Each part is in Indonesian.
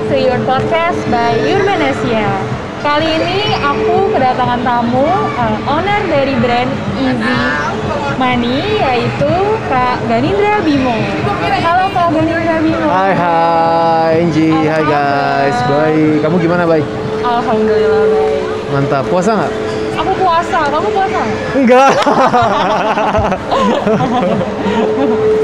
to your podcast by Urbanesia. Kali ini aku kedatangan tamu, owner dari brand Easy Money, yaitu Kak Ganindra Bimo. Halo Kak Ganindra Bimo. Hai Angie, hai guys. Baik, kamu gimana baik? Alhamdulillah baik. Mantap, puasa nggak? Aku puasa, kamu puasa nggak? Enggak.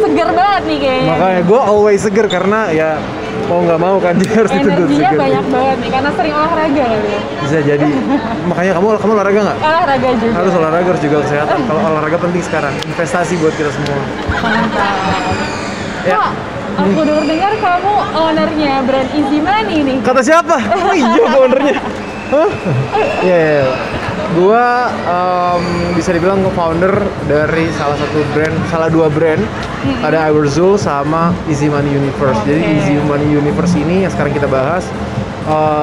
Seger banget nih kayaknya. Makanya gue always seger karena ya mau nggak mau kan dia harus dituntut Energinya seger. banyak banget nih, karena sering olahraga ya. Bisa jadi. Makanya kamu olahraga nggak? Olahraga juga. Harus olahraga, harus juga kesehatan. Kalau olahraga penting sekarang, investasi buat kita semua. Mantap. Ya. Kak, aku dengar kamu ownernya brand Easy Money nih. Kata siapa? Oh iya, gue ownernya. Hah? Iya. Gua bisa dibilang co-founder dari salah dua brand. Ada Iwerzul sama Easy Money Universe. Jadi Easy Money Universe ini yang sekarang kita bahas,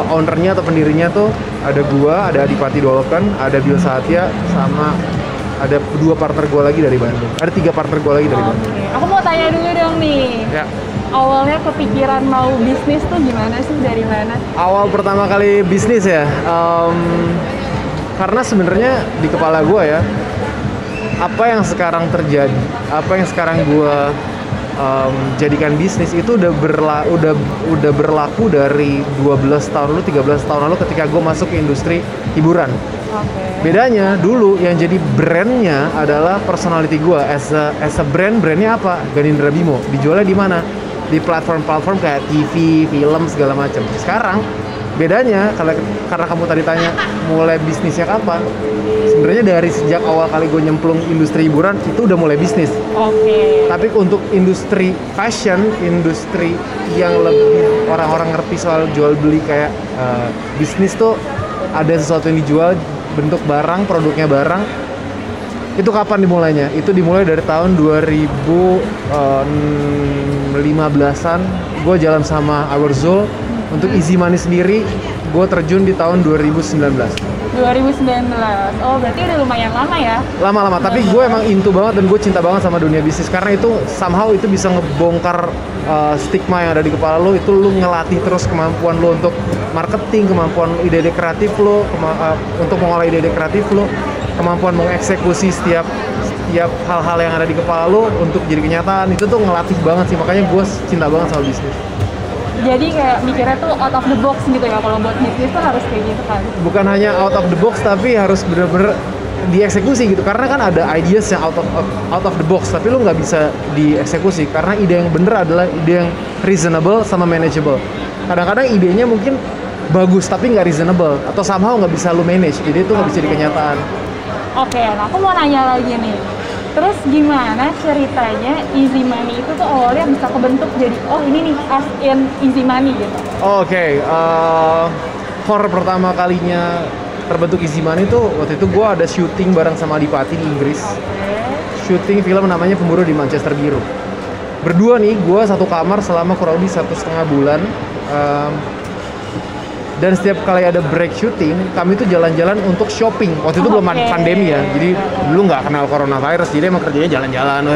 ownernya atau pendirinya tuh ada gua, ada Adipati Dolokan, ada Bill Satya, sama ada dua partner gua lagi dari Bandung. Ada 3 partner gua lagi dari Bandung. Aku mau tanya dulu dong nih. Ya. Awalnya kepikiran mau bisnis tuh gimana sih, dari mana? Awal pertama kali bisnis ya, karena sebenarnya di kepala gue ya, apa yang sekarang terjadi, apa yang sekarang gue jadikan bisnis itu udah berlaku dari 12 tahun lalu, 13 tahun lalu ketika gue masuk ke industri hiburan. Bedanya dulu yang jadi brandnya adalah personality gue as a brandnya apa? Ganindra Bimo. Dijualnya di mana? Di platform-platform kayak TV, film, segala macam. Sekarang bedanya, karena kamu tadi tanya mulai bisnisnya kapan, sebenarnya dari sejak awal kali gue nyemplung industri hiburan itu udah mulai bisnis. Tapi untuk industri fashion, industri yang lebih orang-orang ngerti soal jual beli kayak bisnis tuh ada sesuatu yang dijual, bentuk barang, produknya barang. Itu kapan dimulainya? Itu dimulai dari tahun 2015-an. Gue jalan sama Iwerzul. Untuk Easy Money sendiri, gue terjun di tahun 2019. 2019. Oh, berarti udah lumayan lama ya? Lama-lama, tapi gue emang into banget dan gue cinta banget sama dunia bisnis. Karena itu somehow itu bisa ngebongkar stigma yang ada di kepala lo. Itu lo ngelatih terus kemampuan lo untuk marketing, kemampuan ide-ide kreatif lo, untuk mengolah ide-ide kreatif lo, kemampuan mengeksekusi setiap hal-hal yang ada di kepala lo untuk jadi kenyataan. Itu tuh ngelatih banget sih, makanya gue cinta banget sama bisnis. Jadi kayak mikirnya tuh out of the box gitu ya, kalau buat bisnis tuh harus kayak gitu kan? Bukan hanya out of the box, tapi harus bener-bener dieksekusi gitu. Karena kan ada ideas yang out of the box, tapi lu nggak bisa dieksekusi. Karena ide yang bener adalah ide yang reasonable sama manageable. Kadang-kadang idenya mungkin bagus, tapi nggak reasonable. Atau somehow nggak bisa lu manage, ide itu nggak bisa di kenyataan. Oke, nah aku mau nanya lagi nih. Terus gimana ceritanya Easy Money itu tuh awalnya bisa kebentuk jadi, oh ini nih as in Easy Money gitu? Oke, for pertama kalinya terbentuk Easy Money tuh waktu itu gue ada syuting bareng sama Adipati di Inggris. Syuting film namanya Pemburu di Manchester Biru. Berdua nih, gue satu kamar selama kurang lebih 1,5 bulan. Dan setiap kali ada break syuting, kami tuh jalan-jalan untuk shopping. Waktu itu belum pandemi ya, jadi dulu nggak kenal coronavirus, jadi emang kerjanya jalan-jalan,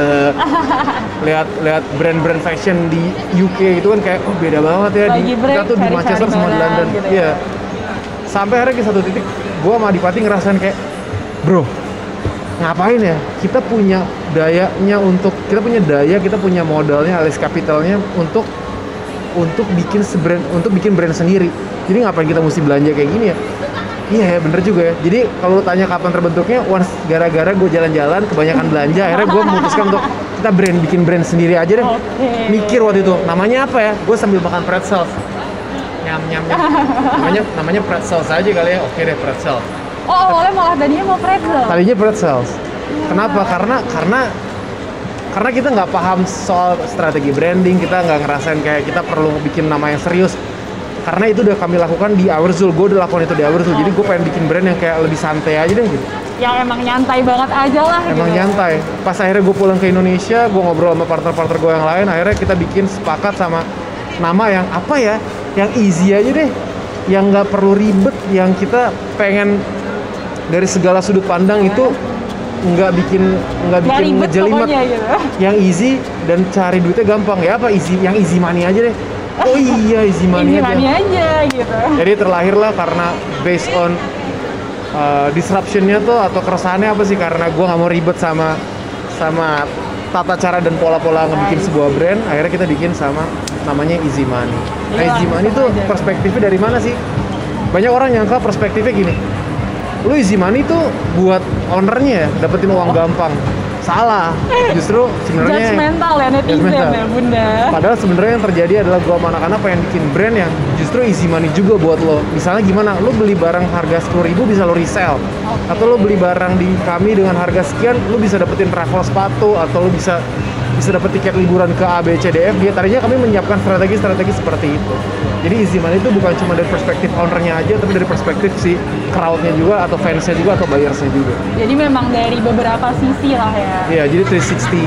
lihat brand-brand fashion di UK itu kan kayak oh beda banget ya. Kita tuh di Manchester sama di London, gitu ya. Sampai akhirnya ke satu titik, gue sama Adipati ngerasain kayak, bro, ngapain ya? Kita punya dayanya kita punya modalnya, alias kapitalnya untuk bikin brand sendiri. Jadi ngapain kita mesti belanja kayak gini ya? Iya ya, bener juga ya. Jadi kalau lu tanya kapan terbentuknya, once gara-gara gue jalan-jalan kebanyakan belanja, akhirnya gue memutuskan untuk kita bikin brand sendiri aja deh. Mikir waktu itu, namanya apa ya? Gue sambil makan pretzels. Nyam. namanya pretzels aja kali ya. Oke deh, pretzels. Oh, awalnya malah tadinya mau pretzel. Tadinya pretzels. Kenapa? Karena kita nggak paham soal strategi branding, kita nggak ngerasain kayak kita perlu bikin nama yang serius. Karena itu udah kami lakukan di Iwerzul, gue udah lakukan itu di Iwerzul. Jadi gue pengen bikin brand yang kayak lebih santai aja deh gitu. Yang emang nyantai banget aja lah. Emang gitu. Nyantai. Pas akhirnya gue pulang ke Indonesia, gue ngobrol sama partner-partner gue yang lain, akhirnya kita bikin sepakat sama nama yang apa ya, yang easy aja deh, yang nggak perlu ribet, yang kita pengen dari segala sudut pandang itu nggak bikin ngejelimet, gitu. Yang easy dan cari duitnya gampang ya, apa easy, yang Easy Money aja deh. oh iya Easy Money aja gitu. Jadi terlahirlah karena based on disruptionnya tuh atau keresahannya apa sih, karena gue nggak mau ribet sama tata cara dan pola-pola ngebikin sebuah brand, akhirnya kita bikin sama namanya Easy Money. Nah, Easy Money tuh perspektifnya dari mana sih? Banyak orang nyangka perspektifnya gini, lu Easy Money tuh buat ownernya dapetin uang gampang. Salah, justru sebenarnya judgmental ya netizen ya bunda. Padahal sebenarnya yang terjadi adalah gua sama anak-anak pengen bikin brand yang justru Easy Money juga buat lo. Misalnya gimana, lo beli barang harga 10.000 bisa lo resell, atau lo beli barang di kami dengan harga sekian, lo bisa dapetin travel sepatu, atau lo bisa dapet tiket liburan ke A, B, C, D, F. Tadinya kami menyiapkan strategi-strategi seperti itu. Jadi Easy Money itu bukan cuma dari perspektif ownernya aja, tapi dari perspektif si crowd-nya juga, atau fansnya juga, atau buyersnya juga. Jadi memang dari beberapa sisi lah ya. Iya, jadi 360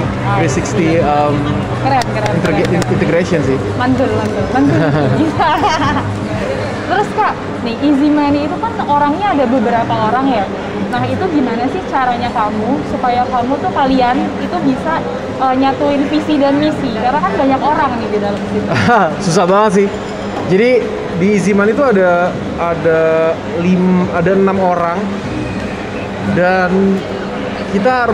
keren. Integration sih. Mantul. Terus Kak, nih Easy Money itu kan orangnya ada beberapa orang ya. Nah itu gimana sih caranya kamu supaya kamu tuh kalian itu bisa nyatuin visi dan misi? Karena kan banyak orang nih di dalam situ. Susah banget sih. Jadi di Easy Money itu ada 6 orang, dan kita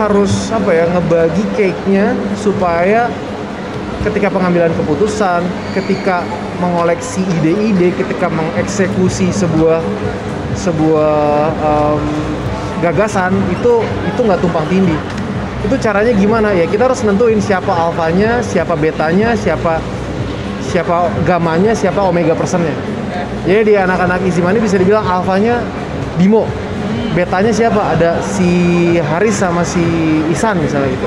harus apa ya, ngebagi cake-nya supaya ketika pengambilan keputusan, ketika mengoleksi ide-ide, ketika mengeksekusi sebuah gagasan itu nggak tumpang tindih. Itu caranya gimana ya? Kita harus nentuin siapa alfanya, siapa betanya, siapa gamanya, siapa omega persennya. Jadi di anak-anak Easy Money bisa dibilang alfanya Bimo, betanya siapa? Ada si Haris sama si Isan misalnya gitu.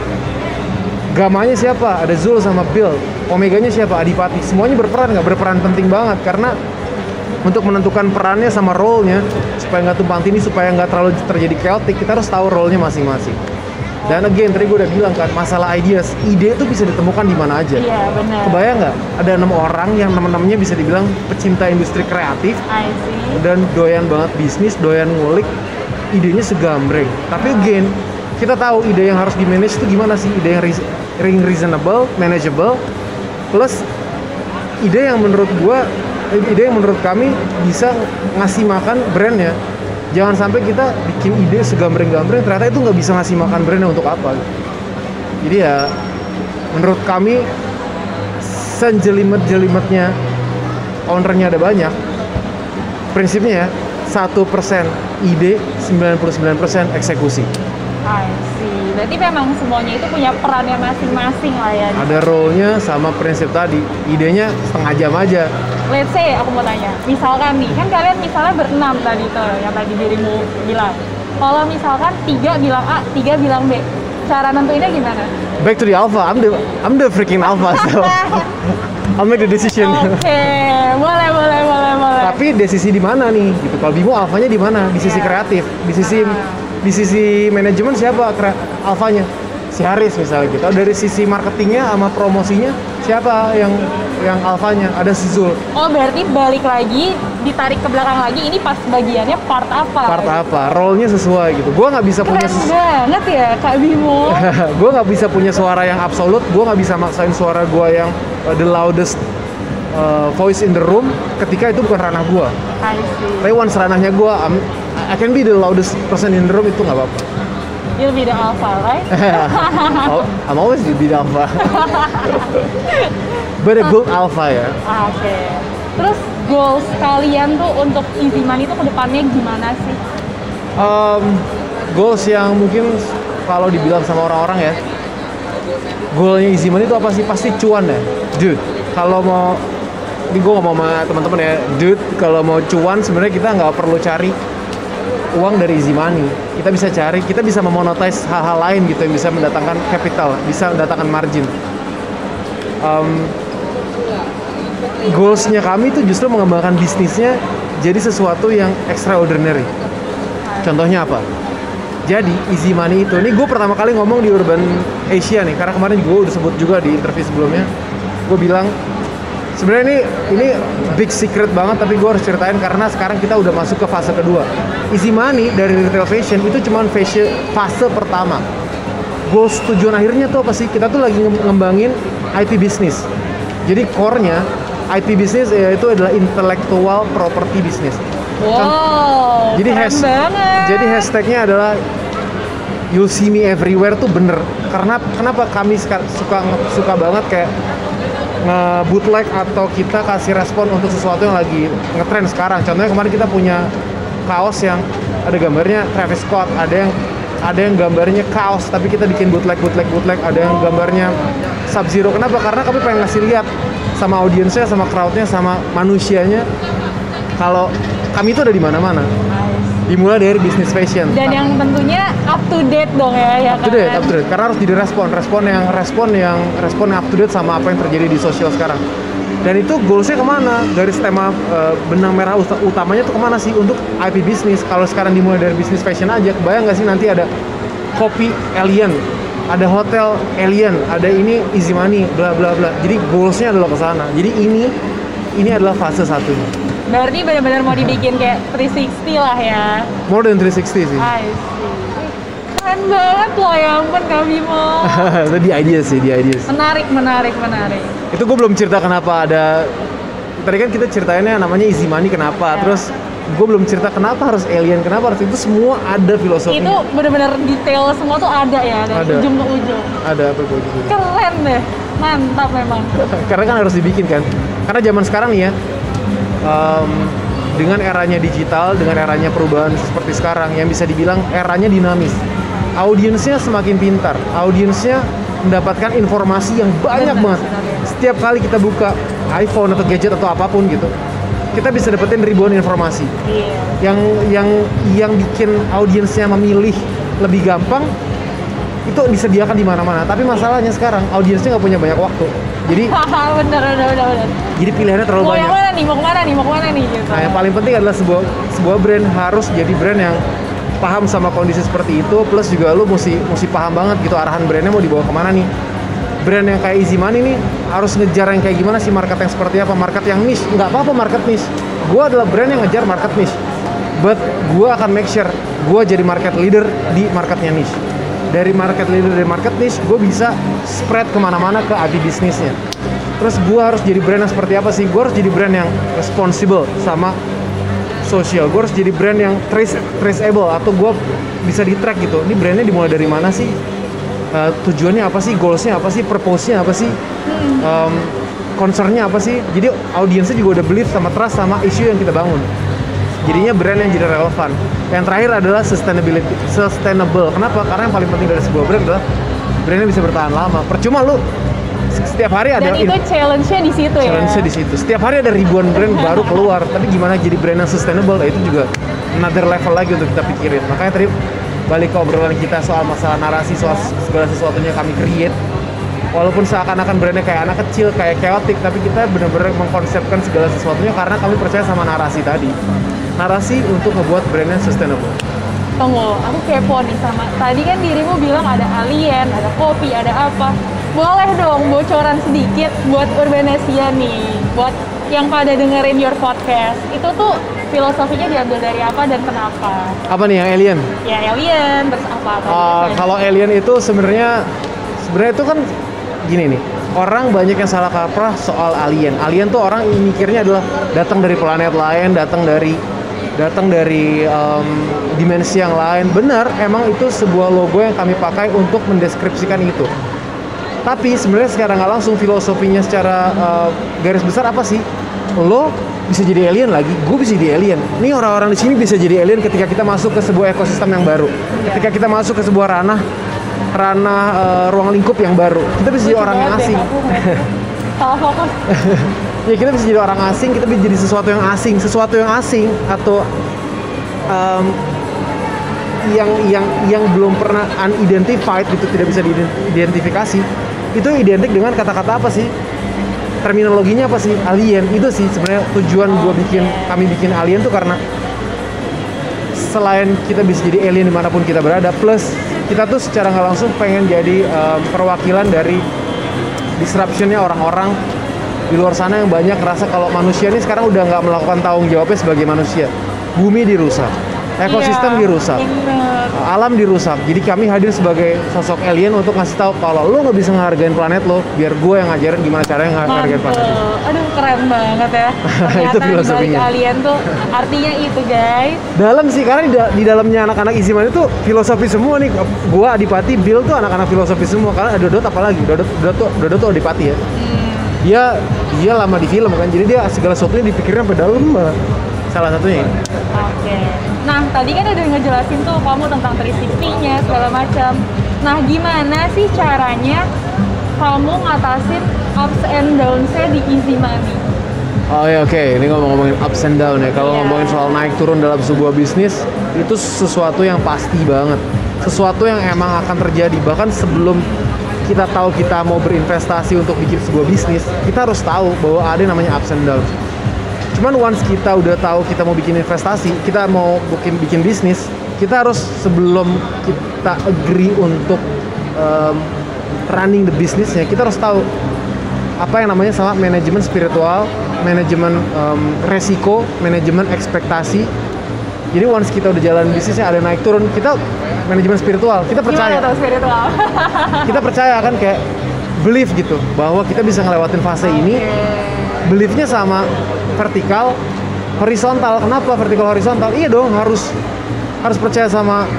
Gamanya siapa? Ada Zul sama Bill. Omeganya siapa? Adipati. Semuanya berperan penting banget, karena untuk menentukan perannya sama role-nya supaya nggak tumpang tindih, supaya nggak terlalu terjadi chaotic, kita harus tahu role-nya masing-masing. Dan again, tadi gue udah bilang kan, masalah ide itu bisa ditemukan di mana aja. Iya, benar. Kebayang nggak? Ada 6 orang yang temen-temennya bisa dibilang pecinta industri kreatif, dan doyan banget bisnis, doyan ngulik, idenya segambreng. Tapi again, kita tahu ide yang harus di-manage itu gimana sih? Ide yang reasonable, manageable, plus ide yang menurut kami bisa ngasih makan brandnya. Jangan sampai kita bikin ide segambreng-gambreng, ternyata itu nggak bisa ngasih makan brandnya untuk apa. Jadi ya, menurut kami sejelimet-jelimetnya ownernya ada banyak. Prinsipnya ya, 1% ide, 99% eksekusi. I see. Berarti memang semuanya itu punya perannya masing-masing lah ya. Ada role-nya sama prinsip tadi. Idenya setengah jam aja. Let's say aku mau tanya, misalkan nih, kan kalian misalnya berenam tadi tuh, yang tadi dirimu bilang. Kalau misalkan 3 bilang A, 3 bilang B, cara nentuinnya gimana? Back to the alpha. I'm the freaking alpha, so I'll make the decision. Oke, boleh. Tapi desisi di mana nih? Gitu. Kalau Bimo alfanya di mana? Di sisi kreatif, di sisi manajemen siapa alfanya? Si Haris misalnya gitu. Dari sisi marketingnya sama promosinya siapa yang alfanya? Ada si Zul. Oh, berarti balik lagi, ditarik ke belakang lagi, ini pas bagiannya part apa? Part apa? Role-nya sesuai gitu. Gue nggak bisa punya banget ya Kak Bimo. Gue nggak bisa punya suara yang absolut. Gue nggak bisa maksain suara gue yang the loudest voice in the room ketika itu bukan ranah gue. Tapi once ranahnya gue, I can be the loudest person in the room, itu nggak apa-apa. You'll be the alpha, right? I'm always be the alpha. But a good alpha ya. Oke. Terus goals kalian tuh untuk Easy Money itu kedepannya gimana sih? Goals yang mungkin kalau dibilang sama orang-orang ya, goalnya Easy Money itu apa sih? Pasti cuan ya, dude. Kalau mau, ini gue ngomong sama teman-teman ya, dude, kalau mau cuan sebenarnya kita nggak perlu cari uang dari Easy Money. Kita bisa memonetize hal-hal lain gitu yang bisa mendatangkan capital, bisa mendatangkan margin. Goalsnya kami itu justru mengembangkan bisnisnya jadi sesuatu yang extraordinary. Contohnya apa? Jadi Easy Money itu, ini gue pertama kali ngomong di Urban Asia nih, karena kemarin gue udah sebut juga di interview sebelumnya. Gue bilang sebenarnya ini big secret banget, tapi gue harus ceritain karena sekarang kita udah masuk ke fase kedua. Easy Money dari retail fashion itu cuma fase pertama. Goals tujuan akhirnya tuh apa sih? Kita tuh lagi ngembangin IP business. Jadi core-nya IP business itu adalah intellectual property business. Wow, Jadi keren banget. jadi hashtagnya adalah you'll see me everywhere tuh bener. Karena kenapa kami suka banget kayak nge-bootleg atau kita kasih respon untuk sesuatu yang lagi ngetrend sekarang. Contohnya kemarin kita punya kaos yang ada gambarnya Travis Scott, ada yang gambarnya kaos tapi kita bikin bootleg, ada yang gambarnya Sub-Zero. Kenapa? Karena kami pengen ngasih lihat sama audiensnya, sama crowdnya, sama manusianya kalau kami itu ada di mana-mana. Dimulai dari bisnis fashion. Dan yang tentunya up to date dong ya Up to date. Karena harus jadi respon yang up to date sama apa yang terjadi di sosial sekarang. Dan itu goalsnya kemana? Garis tema benang merah utamanya tuh kemana sih? Untuk IP bisnis. Kalau sekarang dimulai dari bisnis fashion aja, kebayang nggak sih nanti ada kopi alien, ada hotel alien, ada ini easy money, bla bla bla. Jadi goalsnya adalah ke sana. Jadi ini adalah fase satunya. Berarti benar-benar mau dibikin kayak 360 lah ya. More than 360 sih. I see. Keren banget loh, ya ampun Kak Bimo. Itu di ideas. Menarik. Itu gue belum cerita kenapa ada. Tadi kan kita ceritainnya namanya easy money kenapa. Ya. Terus gue belum cerita kenapa harus alien, kenapa harus itu semua ada filosofinya. Itu benar-benar detail semua tuh ada ya dari Ada. ujung ke ujung. Ada apa gue gitu. Keren deh. Mantap memang. Karena kan harus dibikin kan. Karena zaman sekarang nih ya, dengan eranya digital, dengan eranya perubahan seperti sekarang, yang bisa dibilang eranya dinamis. Audiensnya semakin pintar, audiensnya mendapatkan informasi yang banyak banget. Setiap kali kita buka iPhone atau gadget atau apapun gitu, kita bisa dapetin ribuan informasi. Iya. Yang bikin audiensnya memilih lebih gampang itu disediakan di mana-mana. Tapi masalahnya sekarang audiensnya nggak punya banyak waktu. Jadi bener. jadi pilihannya terlalu Mau banyak. yang mana nih? Mau kemana nih gitu. Nah, yang paling penting adalah sebuah brand harus jadi brand yang paham sama kondisi seperti itu, plus juga lu mesti paham banget gitu arahan brandnya mau dibawa kemana nih. Brand yang kayak Easy Money nih harus ngejar yang kayak gimana sih, market yang seperti apa, market yang niche. Nggak apa-apa market niche. Gua adalah brand yang ngejar market niche, but gua akan make sure gua jadi market leader di marketnya niche. Dari market leader dari market niche, gue bisa spread kemana-mana ke IP bisnisnya. Terus gue harus jadi brand yang seperti apa sih? Gue harus jadi brand yang responsible sama sosial. Gue harus jadi brand yang traceable atau gue bisa di track gitu. Ini brandnya dimulai dari mana sih? Tujuannya apa sih? Goalsnya apa sih? Purpose-nya apa sih? Concernnya apa sih? Jadi audiensnya juga udah believe sama trust sama isu yang kita bangun. Jadinya brand yang jadi relevan. Yang terakhir adalah sustainable. Kenapa? Karena yang paling penting dari sebuah brand adalah brandnya bisa bertahan lama. Percuma lu setiap hari ada. Dan itu challenge-nya di situ ya. Challenge-nya di situ. Setiap hari ada ribuan brand baru keluar. Tapi gimana jadi brand yang sustainable? Itu juga another level lagi untuk kita pikirin. Makanya tadi balik ke obrolan kita soal masalah narasi, soal segala sesuatunya kami create. Walaupun seakan-akan brandnya kayak anak kecil, kayak chaotic, tapi kita benar-benar mengkonsepkan segala sesuatunya karena kami percaya sama narasi tadi. Narasi untuk ngebuat brandnya sustainable. Tunggu, aku kepo nih sama. Tadi kan dirimu bilang ada alien, ada kopi, ada apa. Boleh dong bocoran sedikit buat Urbanesia nih, buat yang pada dengerin your podcast. Itu tuh filosofinya diambil dari apa dan kenapa? Apa nih yang alien? Ya alien, terus apa? Kalau alien itu sebenarnya itu kan gini nih. Orang banyak yang salah kaprah soal alien. Alien tuh orang mikirnya adalah datang dari planet lain, datang dari dimensi yang lain. Benar, emang itu sebuah logo yang kami pakai untuk mendeskripsikan itu. Tapi sebenarnya secara nggak langsung filosofinya secara garis besar apa sih? Lo bisa jadi alien lagi, gue bisa jadi alien. Ini orang-orang di sini bisa jadi alien ketika kita masuk ke sebuah ekosistem yang baru. Ketika kita masuk ke sebuah ranah ruang lingkup yang baru. Kita bisa jadi orang yang asing. Salah fokus. Ya kita bisa jadi orang asing, kita bisa jadi sesuatu yang asing atau yang belum pernah unidentified gitu, tidak bisa diidentifikasi. Itu identik dengan kata-kata apa sih? Terminologinya apa sih? Alien. Itu sih sebenarnya tujuan kami bikin alien tuh karena selain kita bisa jadi alien dimanapun kita berada, plus kita tuh secara nggak langsung pengen jadi perwakilan dari disruptionnya orang-orang di luar sana yang banyak ngerasa kalau manusia ini sekarang udah nggak melakukan tanggung jawabnya sebagai manusia. Bumi dirusak, ekosistem Iya, dirusak, bener. alam dirusak. Jadi kami hadir sebagai sosok alien untuk ngasih tahu kalau lo nggak bisa ngehargain planet lo, biar gue yang ngajarin gimana caranya ngehargain planet lo. Mantul. Aduh, keren banget ya. Ternyata Itu di balik filosofinya. alien tuh artinya itu, guys. Dalam sih, karena di dalamnya anak-anak Easy Money itu filosofi semua nih. Gua, Adipati, Bill tuh anak-anak filosofi semua. Karena Dodot apalagi, Dodot tuh Adipati ya. Dia lama di film kan, jadi dia segala sesuatunya dipikirnya sampai dalam banget. Salah satunya ini. Oke. Nah, tadi kan udah ngejelasin tuh kamu tentang 360-nya segala macam. Nah, gimana sih caranya kamu ngatasin ups and downs-nya di Easy Money? Oh ya, oke. Ini ngomongin ups and down ya. Kalau Iya. ngomongin soal naik turun dalam sebuah bisnis, itu sesuatu yang pasti banget. Sesuatu yang emang akan terjadi. Bahkan sebelum kita tahu kita mau berinvestasi untuk bikin sebuah bisnis, kita harus tahu bahwa ada yang namanya ups and downs. Cuman once kita udah tahu kita mau bikin investasi, kita mau bikin bisnis, kita harus sebelum kita agree untuk running the bisnisnya, kita harus tahu apa yang namanya sama manajemen spiritual, manajemen resiko, manajemen ekspektasi. Jadi once kita udah jalan bisnisnya ada naik turun, kita manajemen spiritual, kita percaya. Gimana tuh spiritual? Kita percaya kan, kayak belief gitu bahwa kita bisa ngelewatin fase ini. Beliefnya sama vertikal, horizontal. Kenapa vertikal horizontal? Iya dong, harus percaya sama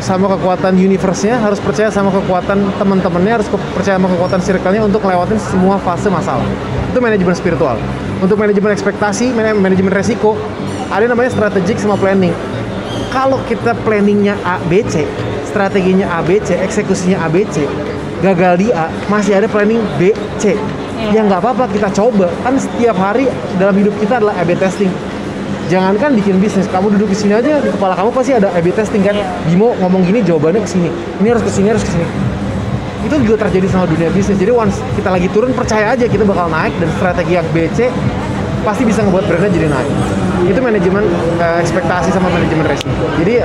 kekuatan universe-nya, harus percaya sama kekuatan teman-temannya, harus percaya sama kekuatan circle-nya untuk ngelewatin semua fase masalah. Itu manajemen spiritual. Untuk manajemen ekspektasi, manajemen resiko, ada yang namanya strategic sama planning. Kalau kita planningnya A, B, C, strateginya A, B, C, eksekusinya A, B, C, gagal di A, masih ada planning B, C. Ya nggak apa-apa, kita coba. Kan setiap hari dalam hidup kita adalah A/B testing. Jangankan bikin bisnis, kamu duduk di sini aja, di kepala kamu pasti ada A/B testing kan. Bimo ngomong gini, jawabannya ke sini. Ini harus ke sini, harus ke sini. Itu juga terjadi sama dunia bisnis. Jadi once kita lagi turun, percaya aja kita bakal naik, dan strategi yang B, C pasti bisa ngebuat brandnya jadi naik. Itu manajemen ekspektasi sama manajemen resiko. Jadi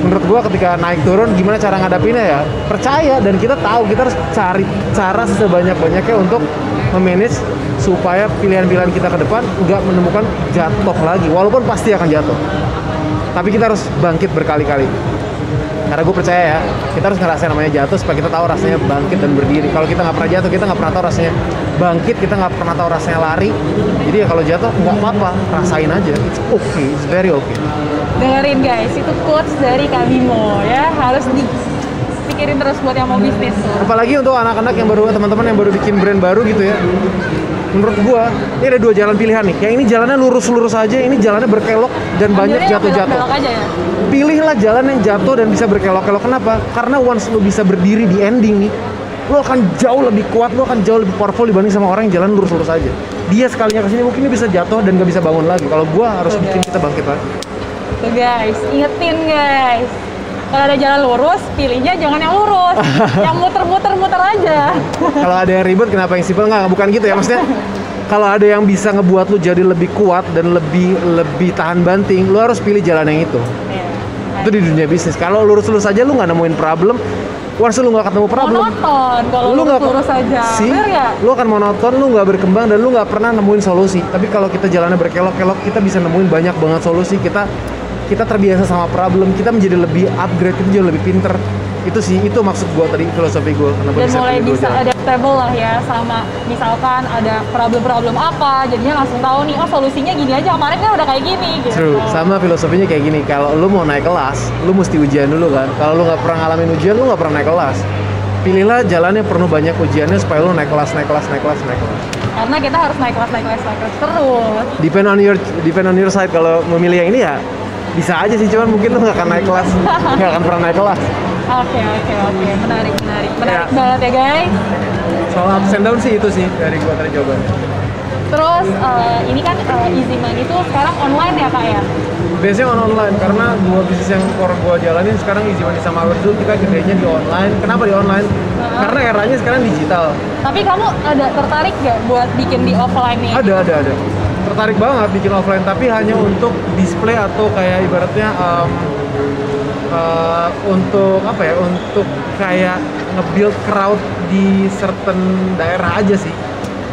menurut gua ketika naik turun gimana cara ngadapinnya ya, percaya, dan kita tahu kita harus cari cara sebanyak-banyaknya untuk memanage supaya pilihan-pilihan kita ke depan nggak menemukan jatuh lagi, walaupun pasti akan jatuh, tapi kita harus bangkit berkali-kali. Karena gue percaya ya, kita harus ngerasain namanya jatuh supaya kita tahu rasanya bangkit dan berdiri. Kalau kita nggak pernah jatuh, kita nggak pernah tahu rasanya bangkit, kita nggak pernah tahu rasanya lari. Jadi ya kalau jatuh nggak apa-apa, rasain aja. It's okay, it's very okay. Dengerin guys, itu quotes dari Kak Bimo ya, harus dipikirin terus buat yang mau bisnis. Apalagi untuk anak-anak yang baru, teman-teman yang baru bikin brand baru gitu ya. Menurut gua, ini ada dua jalan pilihan nih. Yang ini jalannya lurus-lurus aja, ini jalannya berkelok dan banyak Ambilnya yang jatuh-jatuh. belok-belok aja ya. Pilihlah jalan yang jatuh dan bisa berkelok-kelok. Kenapa? Karena once lu bisa berdiri di ending nih, lu akan jauh lebih kuat, lu akan jauh lebih powerful dibanding sama orang yang jalan lurus-lurus aja. Dia sekalinya kesini mungkin dia bisa jatuh dan gak bisa bangun lagi. Kalau gua harus bikin kita bangkit lagi. Tuh guys, ingetin guys. Kalau ada jalan lurus, pilihnya jangan yang lurus. Yang muter-muter aja. Kalau ada yang ribet, kenapa yang simpel? Nggak, bukan gitu ya. Maksudnya kalau ada yang bisa ngebuat lu jadi lebih kuat dan lebih tahan banting, lu harus pilih jalan yang itu. Itu di dunia bisnis. Kalau lurus-lurus aja lu nggak nemuin problem, once lu nggak ketemu problem, Monoton kalau lu nggak lurus aja. Bener nggak? lu akan monoton, lu nggak berkembang, dan lu nggak pernah nemuin solusi. Tapi kalau kita jalannya berkelok-kelok, kita bisa nemuin banyak banget solusi. Kita terbiasa sama problem, kita menjadi lebih upgrade, kita jadi lebih pinter. Itu sih, itu maksud gue tadi, filosofi gue. Dan mulai bisa adaptable lah ya, sama misalkan ada problem-problem apa, jadinya langsung tahu nih, oh solusinya gini aja, kemarin kan udah kayak gini gitu. True, sama filosofinya kayak gini. Kalau lu mau naik kelas, lu mesti ujian dulu kan. Kalau lu nggak pernah ngalamin ujian, lu nggak pernah naik kelas. Pilihlah jalan yang penuh banyak ujiannya supaya lu naik kelas. Karena kita harus naik kelas terus. Depend on your side. Kalau memilih yang ini ya bisa aja sih, cuman mungkin lu nggak akan naik kelas, nggak akan pernah naik kelas. Oke, menarik Ya. banget ya guys. Soal ups and down sih itu sih dari gua tadi jawabannya. Terus ini kan Easy Money itu sekarang online ya kak ya? Biasanya online, karena dua bisnis yang core gua jalanin sekarang Easy Money sama Our Zoo, kita gedenya di online. Kenapa di online? Karena eranya sekarang digital. Tapi kamu ada tertarik gak buat bikin di offline nih? Ada. Tertarik banget bikin offline, tapi hanya untuk display atau kayak ibaratnya untuk apa ya? Untuk kayak nge-build crowd di certain daerah aja sih.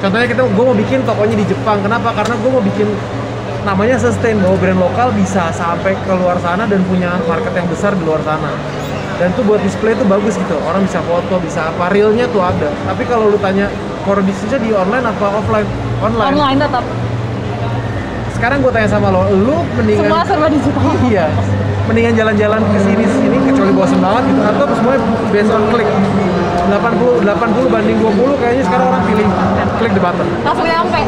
Contohnya gue mau bikin tokonya di Jepang. Kenapa? Karena gue mau bikin namanya sustain, bahwa brand lokal bisa sampai ke luar sana dan punya market yang besar di luar sana. Dan tuh buat display tuh bagus gitu, orang bisa foto, bisa apa, realnya tuh ada. Tapi kalau lu tanya core bisnisnya di online apa offline? Online. Online tetap. Sekarang gue tanya sama lo, lu mendingan Semua serba digital. iya, mendingan jalan-jalan ke sini kecuali bosan banget gitu, atau semuanya based on klik. 80 banding 20 kayaknya sekarang orang pilih klik the button. Langsung nyampe.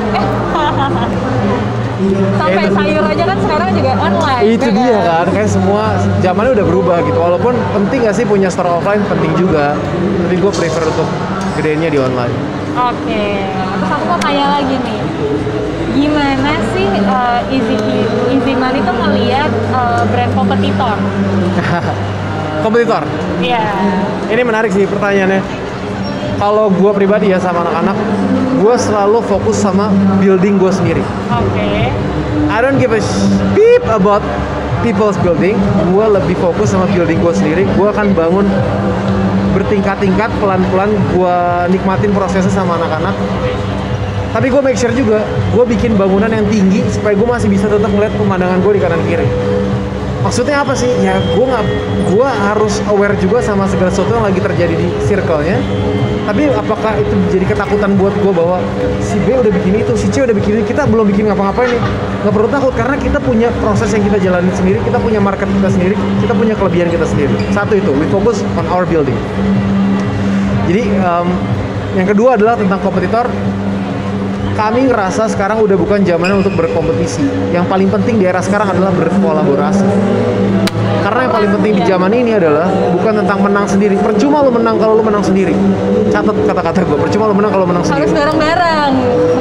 Sampai itu. sayur aja kan sekarang juga online. Itu dia kan, kayak semua zamannya udah berubah gitu. Walaupun penting gak sih punya store offline, penting juga. Tapi gue prefer untuk gedenya di online. Oke, terus aku mau tanya lagi nih, gimana sih Easy Money tuh ngeliat brand kompetitor? Kompetitor? Iya. Ini menarik sih pertanyaannya. Kalau gue pribadi ya sama anak-anak, gue selalu fokus sama building gue sendiri. Oke. I don't give a beep about people's building. Gue lebih fokus sama building gue sendiri. Gue akan bangun bertingkat-tingkat, pelan-pelan gue nikmatin prosesnya sama anak-anak. Tapi gue make sure juga, gue bikin bangunan yang tinggi supaya gue masih bisa tetap ngeliat pemandangan gue di kanan kiri. Maksudnya apa sih? Ya gue harus aware juga sama segala sesuatu yang lagi terjadi di circle-nya. Tapi apakah itu jadi ketakutan buat gue bahwa si B udah bikin itu, si C udah bikin ini, kita belum bikin ngapa-ngapain nih? Nggak perlu takut, karena kita punya proses yang kita jalanin sendiri, kita punya market kita sendiri, kita punya kelebihan kita sendiri. Satu itu, we focus on our building. Jadi yang kedua adalah tentang kompetitor. Kami ngerasa sekarang udah bukan zamannya untuk berkompetisi. Yang paling penting di era sekarang adalah berkolaborasi. Karena yang paling penting di zaman ini adalah bukan tentang menang sendiri. Percuma lu menang kalau lu menang sendiri. Catat kata-kata gue, percuma lu menang kalau menang sendiri. Harus bareng-bareng.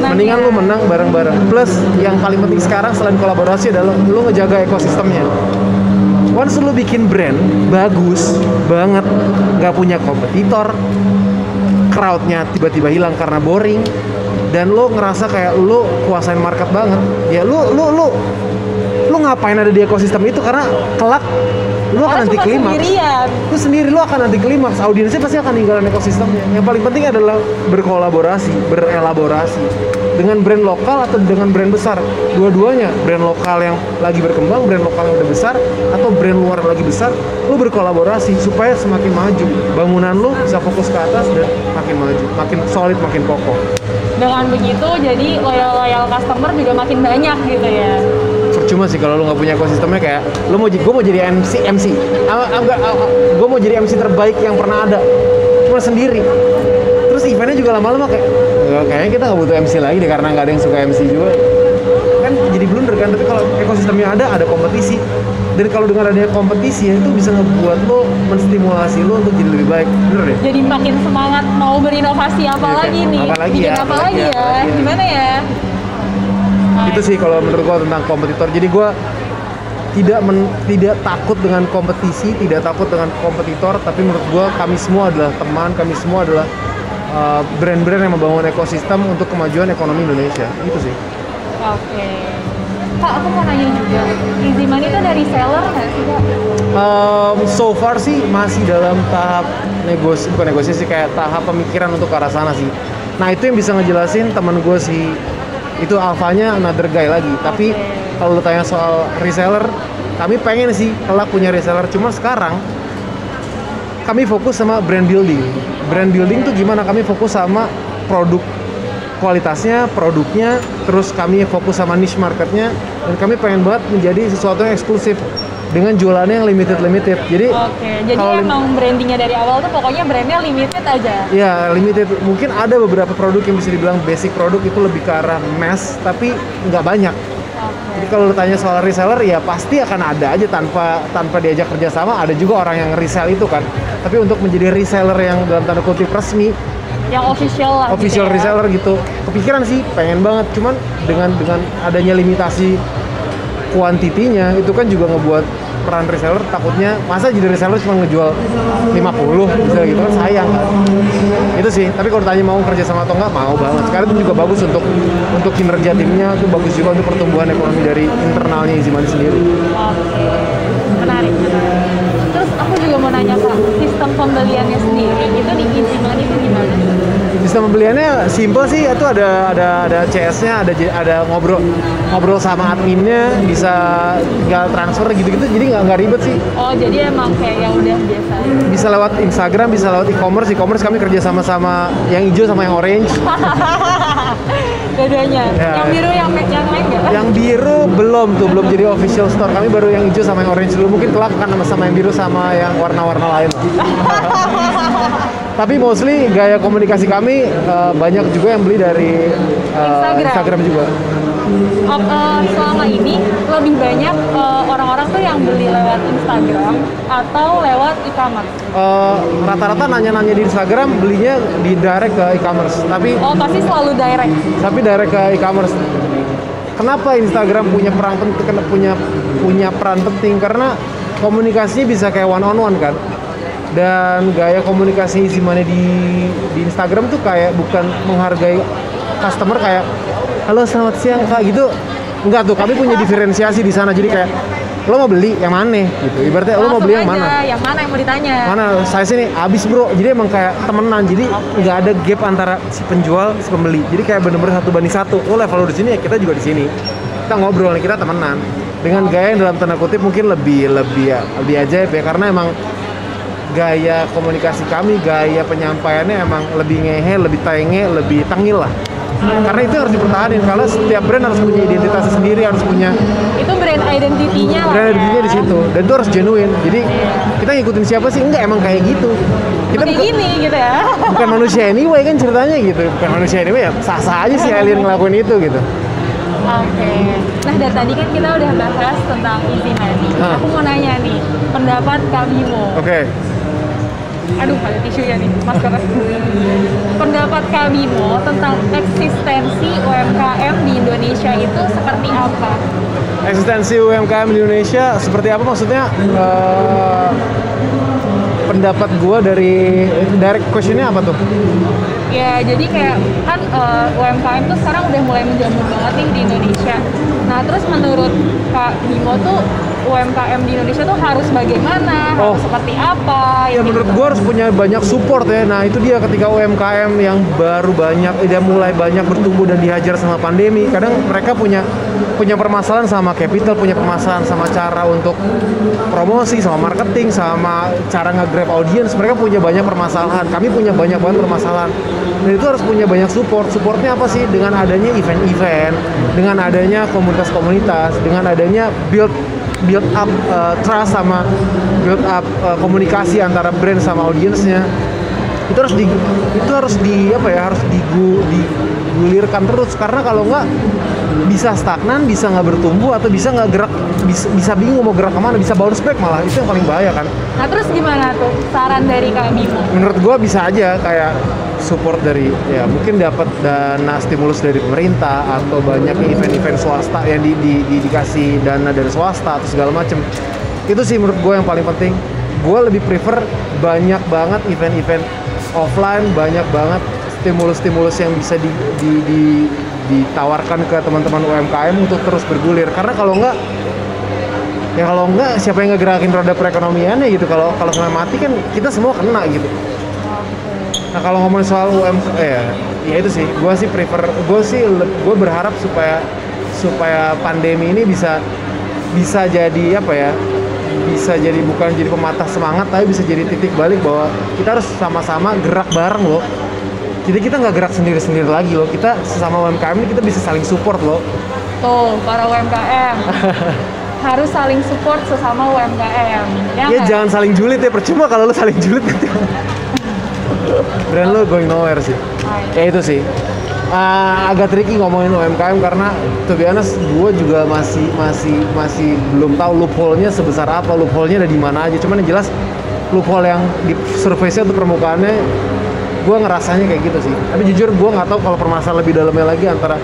Mendingan lu menang bareng-bareng. Plus yang paling penting sekarang selain kolaborasi adalah lu ngejaga ekosistemnya. Once lu bikin brand bagus banget, nggak punya kompetitor, crowdnya tiba-tiba hilang karena boring, dan lo ngerasa kayak lo kuasain market banget, ya lo ngapain ada di ekosistem itu? Karena kelak lo akan nanti klimaks. Lo sendiri lo akan nanti klimaks, audiensnya pasti akan ninggalin ekosistemnya. Yang paling penting adalah berkolaborasi, berelaborasi dengan brand lokal atau dengan brand besar. Dua-duanya, brand lokal yang lagi berkembang, brand lokal yang udah besar, atau brand luar yang lagi besar, lo berkolaborasi supaya semakin maju. Bangunan lo bisa fokus ke atas dan makin maju, makin solid, makin kokoh. Dengan begitu, jadi loyal customer juga makin banyak gitu ya. Percuma sih kalau lo nggak punya ekosistemnya. Kayak lo gue mau jadi MC, gue mau jadi MC terbaik yang pernah ada, cuma sendiri. Terus eventnya juga lama-lama kayaknya kita nggak butuh MC lagi deh karena nggak ada yang suka MC juga. Kan jadi blunder kan. Tapi kalau ekosistemnya ada kompetisi. Dan kalau dengan adanya kompetisi ya, itu bisa ngebuat lo, menstimulasi lo untuk jadi lebih baik. Bener deh? Jadi makin semangat mau berinovasi apalagi nih. Bikin apa lagi ya? Gimana ya? Itu sih kalau menurut gua tentang kompetitor. Jadi gua tidak takut dengan kompetisi, tidak takut dengan kompetitor, tapi menurut gua kami semua adalah teman, kami semua adalah brand-brand yang membangun ekosistem untuk kemajuan ekonomi Indonesia. Itu sih. Oke. Kak, aku mau nanya juga, Easy Money itu dari seller nggak sih, Kak? So far sih masih dalam tahap bukan negosiasi, kayak tahap pemikiran untuk ke arah sana sih. Nah itu yang bisa ngejelasin temen gue sih, itu alfanya another guy lagi. Tapi kalau lu tanya soal reseller, kami pengen sih kelak punya reseller. Cuma sekarang kami fokus sama brand building. Brand building tuh gimana? Kami fokus sama produk, kualitasnya, produknya, terus kami fokus sama niche marketnya, dan kami pengen banget menjadi sesuatu yang eksklusif dengan jualannya yang limited. Jadi jadi emang brandingnya dari awal tuh pokoknya brandnya limited aja. Ya limited. Mungkin ada beberapa produk yang bisa dibilang basic produk, itu lebih ke arah mass, tapi nggak banyak. Jadi kalau lu tanya soal reseller, ya pasti akan ada aja tanpa diajak kerjasama. Ada juga orang yang resell itu kan. Tapi untuk menjadi reseller yang dalam tanda kutip resmi, yang official lah, official gitu ya, reseller gitu, kepikiran sih, pengen banget. Cuman dengan adanya limitasi kuantitinya, itu kan juga ngebuat peran reseller takutnya, masa jadi reseller cuma ngejual 50 misalnya gitu kan, sayang kan. Itu sih. Tapi kalau tanya mau kerja sama atau enggak, mau banget. Sekarang itu juga bagus untuk kinerja timnya, itu bagus juga untuk pertumbuhan ekonomi dari internalnya Easy Money sendiri. Oke, menarik. Terus aku juga mau nanya, Kak, sistem pembeliannya sendiri itu di Easy Money itu gimana? sistem pembeliannya simple sih, itu ada CS-nya, ada ngobrol sama adminnya, bisa tinggal transfer gitu-gitu, jadi nggak ribet sih. Oh, jadi emang kayak yang udah biasa. Bisa lewat Instagram, bisa lewat e-commerce kami kerja sama yang hijau sama yang orange. Dua-duanya. Ya. Yang biru yang lain nggak? Yang biru belum jadi official store, kami baru yang hijau sama yang orange dulu, mungkin kelak akan sama yang biru sama yang warna-warna lain. Tapi mostly gaya komunikasi kami banyak juga yang beli dari Instagram juga. Selama ini lebih banyak orang-orang tuh yang beli lewat Instagram atau lewat e-commerce? Rata-rata nanya-nanya di Instagram, belinya di direct ke e-commerce. Tapi pasti selalu direct. Tapi direct ke e-commerce. Kenapa Instagram punya peran penting? Karena komunikasinya bisa kayak one on one kan. Dan gaya komunikasi Easy Money di Instagram tuh kayak bukan menghargai customer, kayak halo selamat siang kak gitu. Enggak tuh, kami punya diferensiasi di sana. Jadi kayak lo mau beli yang mana gitu. Ibaratnya lo mau beli yang mana? Yang mana yang mau ditanya? Mana saya sini habis bro. Jadi emang kayak temenan. Jadi nggak ada gap antara si penjual si pembeli. Jadi kayak bener-bener 1:1. Lo level lo di sini ya kita juga di sini. Kita ngobrol nih, kita temenan. Dengan gaya yang dalam tanda kutip mungkin lebih ajaib ya, karena emang gaya komunikasi kami, gaya penyampaiannya emang lebih ngehe, lebih tenge, lebih tengil lah. Karena itu harus dipertahankan. Kalau setiap brand harus punya identitasnya sendiri, harus punya itu brand identity-nya lah. Brand identity-nya di situ. Dan itu harus genuine. Jadi kita ngikutin siapa sih? Enggak, emang kayak gitu. Kita kayak gini gitu ya. Bukan manusia anyway kan ceritanya gitu. Bukan manusia anyway ya. Sah-sah aja sih alien ngelakuin itu gitu. Oke. Nah, dari tadi kan kita udah bahas tentang Easy Money. Aku mau nanya nih, pendapat Kak Bimo. Oke. Aduh, ada tisu ya nih, masker. Pendapat Kak Bimo tentang eksistensi UMKM di Indonesia itu seperti apa? Eksistensi UMKM di Indonesia seperti apa maksudnya? Pendapat gue dari direct question-nya apa tuh? Ya, jadi kayak kan UMKM tuh sekarang udah mulai menjamur banget nih di Indonesia. Nah, terus menurut Kak Bimo tuh UMKM di Indonesia tuh harus bagaimana? Harus seperti apa? Ya menurut gue harus punya banyak support ya. Nah itu dia, ketika UMKM yang baru mulai banyak bertumbuh dan dihajar sama pandemi, kadang mereka punya permasalahan sama capital, punya permasalahan sama cara untuk promosi, sama marketing, sama cara nge-grab audience. Mereka punya banyak permasalahan. Kami punya banyak banget permasalahan. Dan itu harus punya banyak support. Supportnya apa sih? Dengan adanya event-event, dengan adanya komunitas-komunitas, dengan adanya build up trust, sama build up komunikasi antara brand sama audiensnya. Itu harus digulirkan terus, karena kalau nggak bisa stagnan, bisa nggak bertumbuh, atau bisa nggak gerak, bisa bingung mau gerak kemana, bisa bounce back, malah itu yang paling bahaya kan. Nah terus gimana tuh saran dari Kak Bimo? Menurut gua bisa aja kayak support dari, ya mungkin dapat dana stimulus dari pemerintah, atau banyak event-event swasta yang dikasih dana dari swasta atau segala macem. Itu sih menurut gue yang paling penting. Gue lebih prefer banyak banget event-event offline, banyak banget stimulus-stimulus yang bisa ditawarkan ke teman-teman UMKM untuk terus bergulir. Karena kalau enggak siapa yang ngegerakin roda perekonomiannya gitu. Kalau sampai mati kan kita semua kena gitu. Nah kalau ngomongin soal UMKM ya itu sih, gue berharap supaya pandemi ini bisa jadi apa ya, bisa jadi bukan jadi pematah semangat, tapi bisa jadi titik balik bahwa kita harus sama-sama gerak bareng loh. Jadi kita nggak gerak sendiri-sendiri lagi loh, kita sesama UMKM ini kita bisa saling support loh. Tuh para UMKM harus saling support sesama UMKM. Ya jangan saling julid ya, percuma kalau lo saling julid gitu. Brand lo going nowhere sih. Ya itu sih. Agak tricky ngomongin UMKM karena to be honest gue juga masih belum tahu loophole-nya sebesar apa, loophole-nya ada di mana aja. Cuman yang jelas loophole yang di surface-nya atau permukaannya gue ngerasanya kayak gitu sih. Tapi jujur gue nggak tahu kalau permasalahan lebih dalamnya lagi antara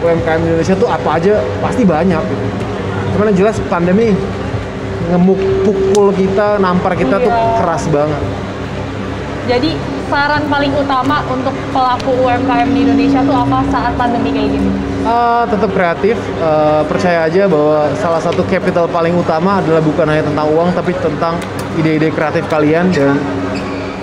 UMKM Indonesia tuh apa aja, pasti banyak gitu. Cuman yang jelas pandemi ngemuk-pukul kita, nampar kita tuh keras banget. Jadi saran paling utama untuk pelaku UMKM di Indonesia tuh apa saat pandemi kayak gini? Tetap kreatif, percaya aja bahwa salah satu capital paling utama adalah bukan hanya tentang uang, tapi tentang ide-ide kreatif kalian. Dan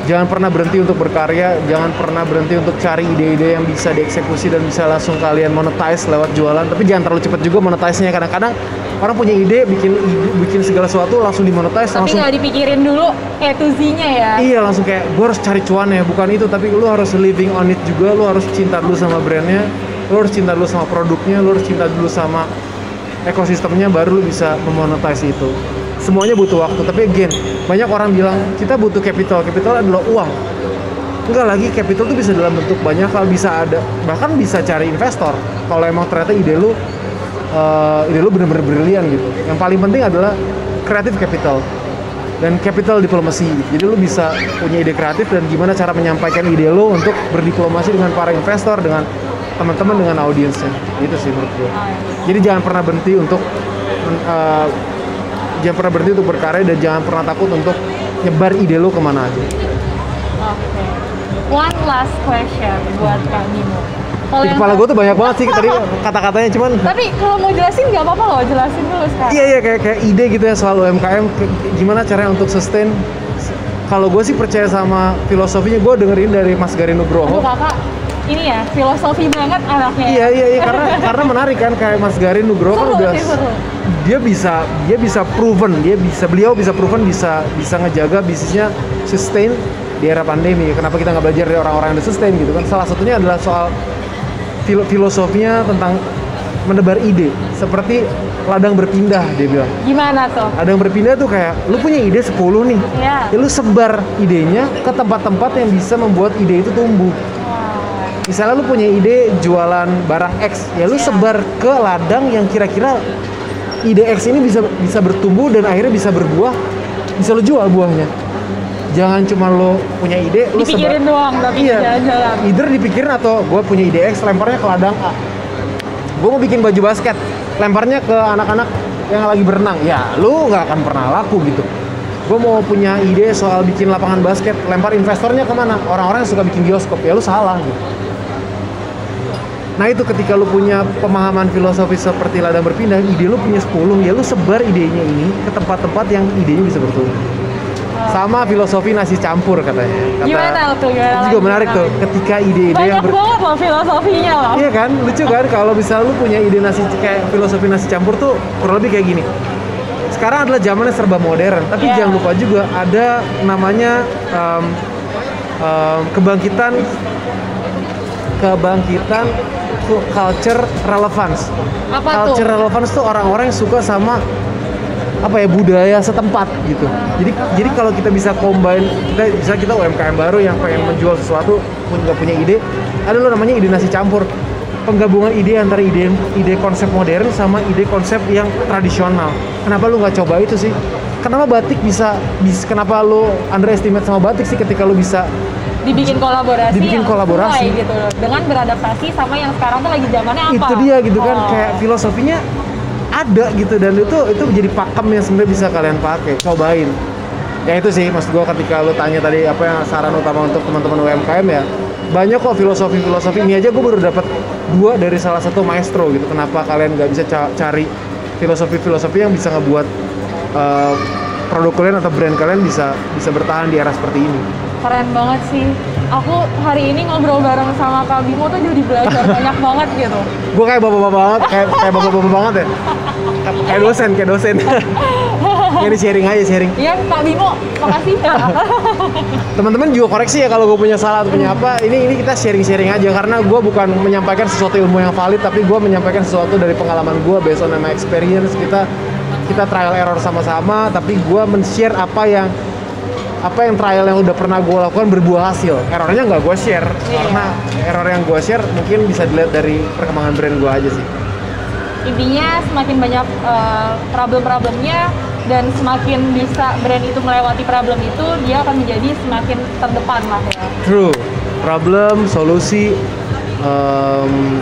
Jangan pernah berhenti untuk berkarya, jangan pernah berhenti untuk cari ide-ide yang bisa dieksekusi dan bisa langsung kalian monetize lewat jualan. Tapi jangan terlalu cepat juga monetize-nya. Kadang-kadang orang punya ide, bikin segala sesuatu langsung dimonetize. Tapi langsung nggak dipikirin dulu A to Z-nya ya. Iya, langsung kayak gue harus cari cuan ya, bukan itu. Tapi lu harus living on it juga, lu harus cinta dulu sama brandnya, lu harus cinta dulu sama produknya, lu harus cinta dulu sama ekosistemnya, baru lu bisa memonetize itu. Semuanya butuh waktu, tapi again, banyak orang bilang kita butuh capital adalah uang. Enggak lagi, capital tuh bisa dalam bentuk banyak hal, bisa ada, bahkan bisa cari investor kalau emang ternyata ide lu bener-bener brilian gitu. Yang paling penting adalah creative capital dan capital diplomasi. Jadi lu bisa punya ide kreatif dan gimana cara menyampaikan ide lu untuk berdiplomasi dengan para investor, dengan teman-teman, dengan audiensnya. Itu sih menurut gue. Jadi jangan pernah berhenti untuk berkarya, dan jangan pernah takut untuk nyebar ide lo kemana aja. Oke. One last question buat Kak Bimo. Di kepala gue tuh banyak banget sih tadi kata-katanya, cuman. Tapi kalau mau jelasin nggak apa-apa loh, jelasin dulu sekarang. Iya kayak ide gitu ya soal UMKM, gimana caranya untuk sustain. Kalau gue sih percaya sama filosofinya, gue dengerin dari Mas Garin Nugroho. Aduh, kakak ini ya filosofi banget anaknya. Iya karena menarik kan, kayak Mas Garin Nugroho kan udah seru. Dia bisa proven, beliau bisa proven bisa ngejaga bisnisnya sustain di era pandemi. Kenapa kita nggak belajar dari orang-orang yang udah sustain gitu kan? Salah satunya adalah soal filosofinya tentang menebar ide, seperti ladang berpindah, dia bilang. Gimana tuh? Ladang berpindah tuh kayak lu punya ide 10 nih, ya lu sebar idenya ke tempat-tempat yang bisa membuat ide itu tumbuh. Misalnya lu punya ide jualan barang X, ya lu sebar ke ladang yang kira-kira ide X ini bisa bertumbuh dan akhirnya bisa berbuah, bisa lu jual buahnya. Jangan cuma lo punya ide, lu dipikirin doang tapi jalan-jalan. Either dipikirin atau gue punya ide X, lemparnya ke ladang A. Gue mau bikin baju basket, lemparnya ke anak-anak yang lagi berenang. Ya, lu nggak akan pernah laku gitu. Gue mau punya ide soal bikin lapangan basket, lempar investornya kemana? Orang-orang yang suka bikin bioskop. Ya lu salah gitu. Nah itu ketika lu punya pemahaman filosofi seperti ladang berpindah, ide lu punya 10, ya lu sebar idenya ini ke tempat-tempat yang idenya bisa bertumbuh. Sama filosofi nasi campur katanya. Gimana tuh? Itu juga menarik tuh, ketika ide-ide banyak banget loh filosofinya loh. Iya kan, lucu kan kalau misal lu punya ide kayak filosofi nasi campur tuh kurang lebih kayak gini. Sekarang adalah zamannya serba modern, tapi jangan lupa juga ada namanya kebangkitan culture relevance. Apa culture relevance tuh orang-orang yang suka sama budaya setempat gitu. Jadi kalau kita bisa combine, kita UMKM baru yang pengen menjual sesuatu, nggak punya ide, ada lo namanya ide nasi campur. Penggabungan ide antara ide konsep modern sama ide konsep yang tradisional. Kenapa lu nggak coba itu sih? Kenapa batik bisa kenapa lu underestimate sama batik sih ketika lu bisa dibikin kolaborasi sesuai gitu loh, dengan beradaptasi sama yang sekarang tuh lagi zamannya apa? Itu dia gitu kan, kayak filosofinya ada gitu, dan itu menjadi pakem yang sebenarnya bisa kalian pakai, cobain. Ya itu sih maksud gue ketika lu tanya tadi apa yang saran utama untuk teman-teman UMKM, ya banyak kok filosofi ini aja gue baru dapat 2 dari salah satu maestro gitu. Kenapa kalian nggak bisa cari filosofi yang bisa ngebuat produk kalian atau brand kalian bisa bertahan di era seperti ini. Keren banget sih. Aku hari ini ngobrol bareng sama Kak Bimo tuh jadi belajar banyak banget gitu. Gue kayak bapak-bapak banget, kayak bapak-bapak banget ya. Kayak dosen. Ini sharing. Iya, Kak Bimo, makasih. Teman-teman juga koreksi ya kalau gue punya salah atau punya apa. Ini kita sharing aja, karena gue bukan menyampaikan sesuatu ilmu yang valid, tapi gue menyampaikan sesuatu dari pengalaman gue based on my experience. Kita trial error sama-sama, tapi gue men-share apa yang trial yang udah pernah gue lakukan berbuah hasil. Errornya nggak gue share, karena error yang gue share mungkin bisa dilihat dari perkembangan brand gue aja sih. Intinya semakin banyak problem-problemnya, dan semakin bisa brand itu melewati problem itu, dia akan menjadi semakin terdepan lah ya. True. Problem, solusi,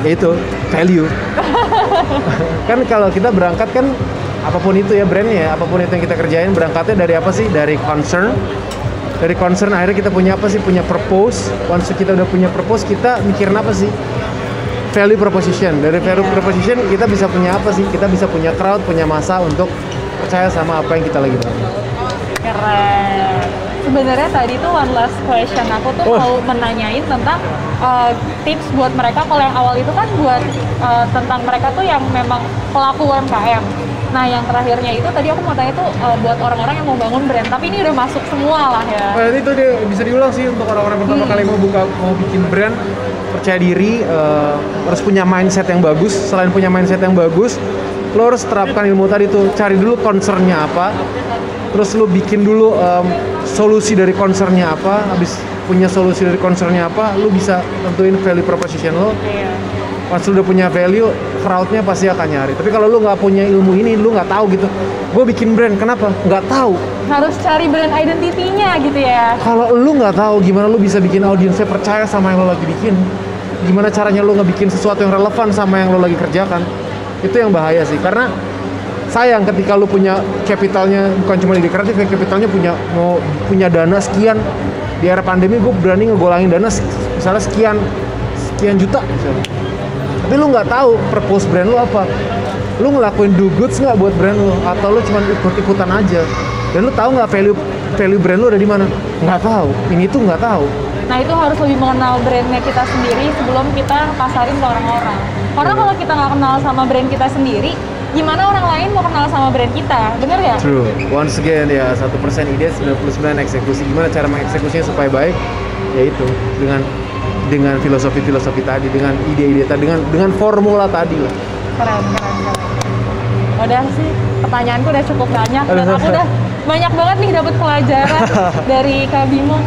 itu value. Kan kalau kita berangkat kan apapun itu ya brandnya, apapun itu yang kita kerjain, berangkatnya dari apa sih? Dari concern akhirnya kita punya apa sih? Punya purpose. Once kita udah punya purpose, kita mikirin apa sih? Value proposition. Dari value proposition kita bisa punya apa sih? Kita bisa punya crowd, punya massa untuk percaya sama apa yang kita lagi bangun. Keren. sebenarnya tadi tuh one last question aku tuh mau menanyain tentang tips buat mereka. Kalau yang awal itu kan buat tentang mereka tuh yang memang pelaku UMKM. Nah, yang terakhirnya itu tadi aku mau tanya tuh buat orang-orang yang mau bangun brand, tapi ini udah masuk semua lah ya. Itu dia bisa diulang sih untuk orang-orang pertama kali mau bikin brand, percaya diri, harus punya mindset yang bagus. Selain punya mindset yang bagus, lo harus terapkan ilmu tadi tuh, cari dulu concernnya apa, terus lo bikin dulu solusi dari concernnya apa, habis punya solusi dari concernnya apa, lo bisa tentuin value proposition lo. Pas lu udah punya value, crowd-nya pasti akan nyari. Tapi kalau lu nggak punya ilmu ini, lu nggak tahu gitu, gue bikin brand, kenapa? Nggak tahu. Harus cari brand identity-nya gitu ya. Kalau lu nggak tahu, gimana lu bisa bikin audiensnya percaya sama yang lo lagi bikin? Gimana caranya lu ngebikin sesuatu yang relevan sama yang lo lagi kerjakan? Itu yang bahaya sih, karena sayang ketika lu punya capitalnya, bukan cuma di kreatif ya, capitalnya punya dana sekian. Di era pandemi gue berani ngegolangin dana misalnya sekian juta misalnya. Tapi lu nggak tahu purpose brand lu apa, lu ngelakuin do goods nggak buat brand lu, atau lu cuma ikut-ikutan aja, dan lu tahu nggak value brand lu ada di mana? Nggak tahu, ini tuh nggak tahu. Nah, itu harus lebih mengenal brandnya kita sendiri sebelum kita pasarin ke orang-orang. Karena kalau kita nggak kenal sama brand kita sendiri, gimana orang lain mau kenal sama brand kita, bener ya? True. Once again ya, 1% ide, 99 eksekusi. Gimana cara mengeksekusinya supaya baik? Yaitu dengan filosofi tadi, dengan ide-ide tadi, dengan formula tadi lah. Keren. Udah sih, pertanyaanku udah cukup banyak dan aku udah banyak banget nih dapat pelajaran dari Kak Bimo.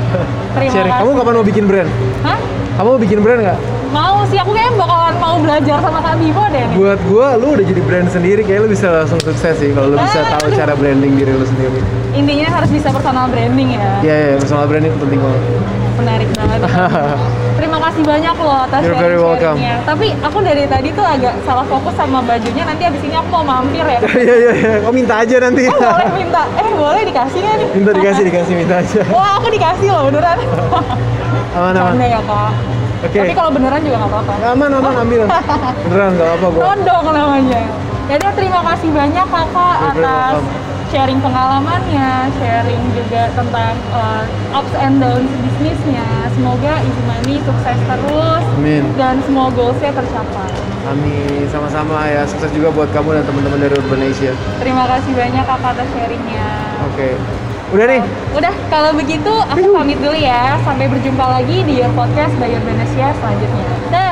Terima kasih. Kamu kapan mau bikin brand? Hah? Kamu mau bikin brand nggak? Mau sih, aku kayaknya bakalan mau belajar sama Kak Bimo deh nih. Buat gua, lu udah jadi brand sendiri, kayak lu bisa langsung sukses sih kalau lu bisa tahu cara branding diri lu sendiri. Intinya harus bisa personal branding ya. Iya, personal branding itu penting banget. Menarik banget. Terima kasih banyak loh atas sharing-sharingnya. Tapi aku dari tadi tuh agak salah fokus sama bajunya. Nanti abis ini aku mau mampir ya. Iya. Kau minta aja nanti. Oh, boleh minta. Boleh dikasih nggak nih? Minta aja. Wah, aku dikasih loh beneran. Aman. Canda ya Kak. Oke. Tapi kalau beneran juga nggak apa-apa. Aman, ambil. Beneran nggak apa gua. Tondong namanya. Jadi terima kasih banyak Kakak atas sharing pengalamannya, sharing juga tentang ups and downs bisnisnya. Semoga Easy Money sukses terus. Amin. Dan semua goals-nya tercapai. Amin, sama-sama ya. Sukses juga buat kamu dan teman-teman dari Urban Asia. Terima kasih banyak Kakak atas sharingnya. Oke. Udah nih? Udah, kalau begitu aku pamit dulu ya. Sampai berjumpa lagi di podcast by Urban Asia selanjutnya. Dah.